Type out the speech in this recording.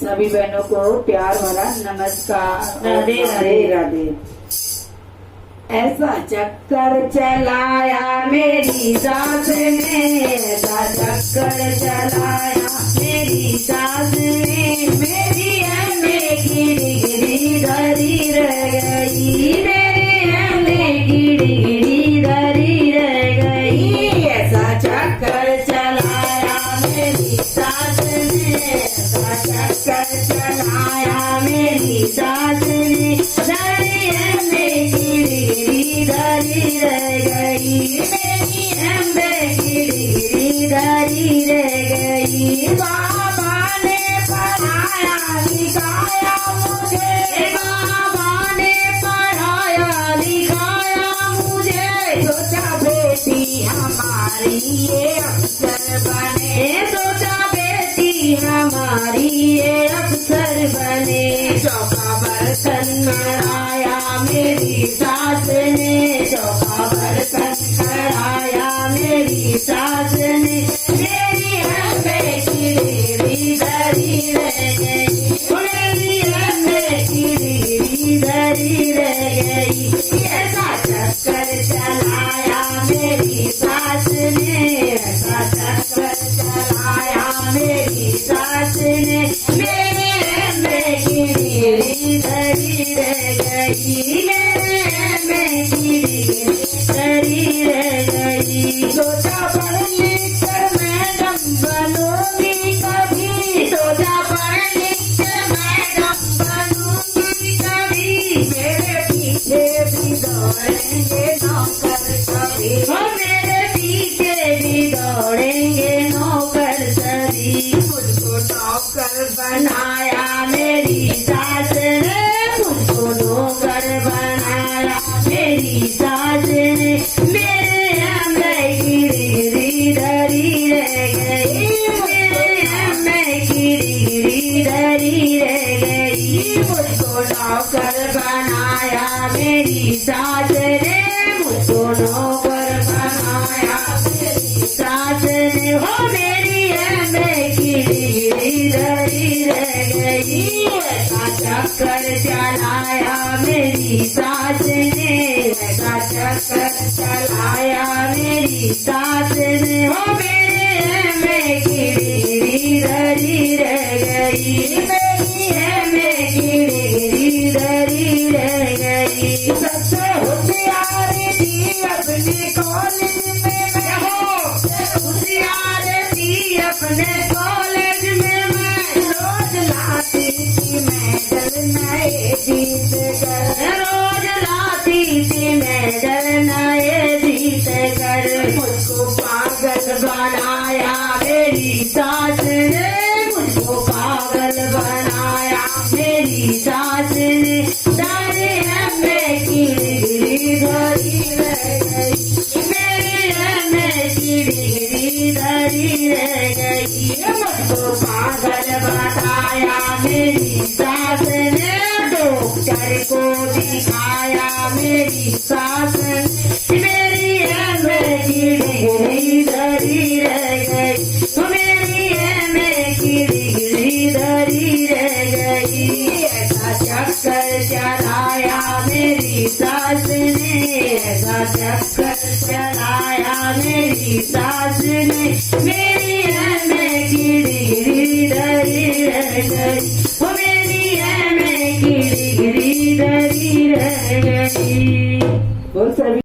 सभी बहनों को प्यार भरा नमस्कार। राधे राधे राधे। ऐसा चक्कर चलाया मेरी सास ने, ऐसा चक्कर चलाया मेरी सास ने, मेरी एमए की डिग्री धरी रह गई, मेरी एमए की डिग्री धरी रह गई। ऐसा चक्कर चलाया मेरी सास ने, ऐसा चक्कर चलाया मेरी सास ने, मेरी एमए की डिग्री धरी रह गई, मेरी एमए की डिग्री धरी रह गई। बाबा ने पढ़ाया लिखाया मुझे, बाबा ने पढ़ाया लिखाया मुझे, सोचा बेटी हमारी ये अफसर बने, सोचा बेटी हमारी ये अफसर बने। चौका बर्तन मढ़ाया मेरी सास ने, चौका बर्तन मढ़ाया मेरी सास ने, मेरी एमए की डिग्री धरी रह गई, मेरी एमए की डिग्री धरी रह गई। ऐसा चक्कर चलाया मेरी सास ने, ऐसा चक्कर चलाया मेरी सास ने, मेरी एमए की डिग्री धरी रह गई, मेरी एमए की डिग्री धरी रह गई। सोचा पढ़ लिख कर मैडम बनूंगी कभी, सोचा पढ़ लिख कर मैडम बनूंगी कभी, मेरे पीछे भी दौड़ेंगे नौकर सभी, मेरे पीछे भी दौड़ेंगे नौकर सभी। मुझको नौकर बनाया मेरी सास ने, मुझको नौकर बनाया मेरी सास ने, मेरे एमए की डिग्री धरी रह गई, मेरे एमए की डिग्री धरी रह गई। मुझको नौकर बनाया मेरी सास ने, मुझको नौकर बनाया मेरी सास ने, हो मेरी एमए की डिग्री धरी रह गई। ऐसा चक्कर चलाया मेरी सास ने, ऐसा चक्कर चलाया मेरी सास ने, हो मेरे एमए की डिग्री धरी रह गई, मेरी एमए की डिग्री धरी रह गई। सबसे होशियार थी अपने कॉलेज में मैं, हो होशियार थी अपने कॉलेज में मैं, रोज लाती थी मेडल नए जीत कर, रोज लाती थी मेडल नए जीत कर। मुझको पागल बनाया मेरी सास ने, मुझको पागल बनाया मेरी सास ने, सारे एमए की डिग्री धरी रह गई, मेरी एमए की डिग्री धरी रह गई। मुझको पागल बनाया मेरी सास ने, डॉक्टर को दिखाया मेरी सास ने, मेरी एमए की डिग्री धरी रह गई, मेरी एमए की डिग्री धरी रह गई। ऐसा चक्कर चलाया मेरी सास ने, ऐसा चक्कर चलाया मेरी सास ने, मेरी एमए की डिग्री धरी रह गई, मेरी एमए की डिग्री धरी रह गई।